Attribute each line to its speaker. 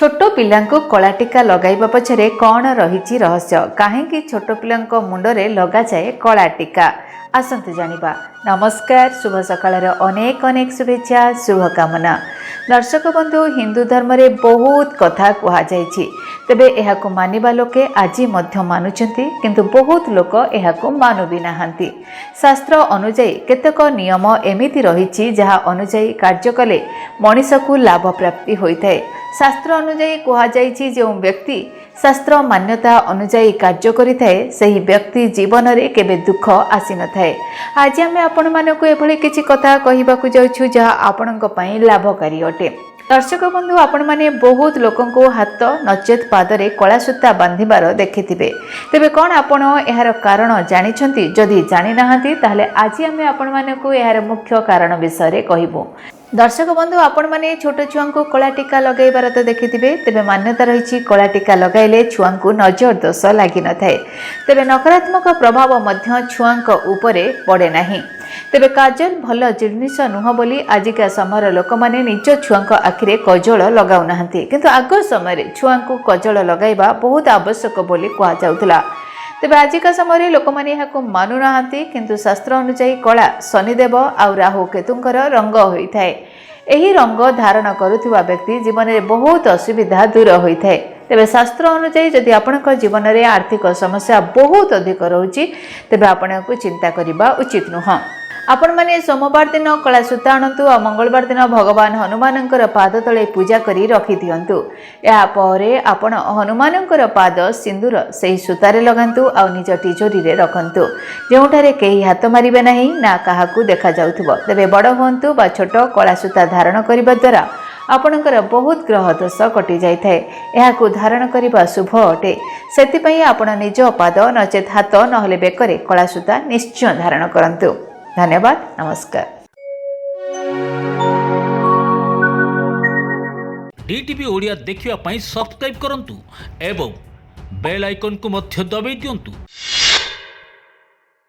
Speaker 1: छोट पिलांको कला टीका लगाइबा पछरे कौन रही रहस्य कहीं छोट पिलांको मुंडरे लगा जाए कला टीका आसंतु जानिबा। नमस्कार, शुभ सकाळर अनेक अनेक शुभेच्छा शुभकामना। दर्शक बंधु, हिंदू धर्म रे बहुत कथा कहा जायछि, तेबे एहाको मानिबा लोके आजि मध्य मानुचंती, किंतु बहुत लोक एहाको मानु भी नाहंती। शास्त्र अनुଯାयी केतक नियम एमिति रहिछि जहा अनुଯାयी कार्य कले मनीषकु लाभ प्राप्ति होइथाय। शास्त्र अनुଯାयी कहा जायछि जे व्यक्ति शास्त्र मान्यता अनुଯାयी कार्य करिथाय सही व्यक्ति जीवन रे केबे दुख आसी न थाए। आज आमे आपण मानको एभली किछि कथा कहिबाकू जाउछु जहा आपणक पई लाभकारी अटे। दर्शक बंधु, आपण माने बहुत लोकंको हाथ नचेत पादरे कला सूता बांधिबार देखिथिबे, तेबे कोन आपण एहार कारण जानिछंती? जदि जानि नाहंती ताहले आज आमे आपण मानको एहार मुख्य कारण विषय रे कहिबो। दर्शक बंधु, आपण माने छोट छुआ को कला टीका लगाइबार तो देखिथिबे, तेबे मान्यता रही कला टीका लगाइले छुआ को नजर दोष लागि न थाए, तेबे नकारात्मक प्रभाव मध्य छुआ उपरे पड़े नाही। तेबे काजल भल जिनिस नुह बोली आजिका समय लोक माने निज छुआ आखिरे कजल लगाउ नाहंती, किंतु आग समय छुआ को कजल लगाइबा बहुत आवश्यक बोली कहा जाउथला। तेबे आजिका समय लोक माने एहाको मानु नाहंती, किंतु शास्त्र अनुसार कला शनिदेव आउ राहु केतुंकर रंग होइथाय। एही रंग धारण करुथिबा व्यक्ति जीवन में बहुत असुविधा दूर होइथाय। तेबे शास्त्र अनुसार जदि आपणक जीवन में आर्थिक समस्या बहुत अधिक रहुछि, तेबे आपणक चिंता करिबा उचित नुह। आपण माने सोमवार दिन कला सूता आणतु आ मंगलवार दिन भगवान हनुमानंकर पाद तले पूजा करी रखि दियंतु। या परे आपण हनुमानंकर पाद सिंदूर सही सूतारे लगांतु आ निज तिजोरी रे रखंतु, जेउठारे केही हाथ मारिबे नाही ना काहाकू देखा जाउथबो। तेबे बड़ हुंतु बा छोट कला सूता धारण करिबा द्वारा आपणकर बहुत ग्रह दोष कटि जाइथाय। एहाकू धारण करिबा शुभ अटे, सेतिपई आपण निज पाद नचेत हाथ नहले बेकरे कला सूता निश्चय धारण करंतु। धन्यवाद, नमस्कार।
Speaker 2: डीटीवी ओडिया देखिवा पई सब्सक्राइब करंतु एवं बेल आइकन को मध्य दबाई दियंतु।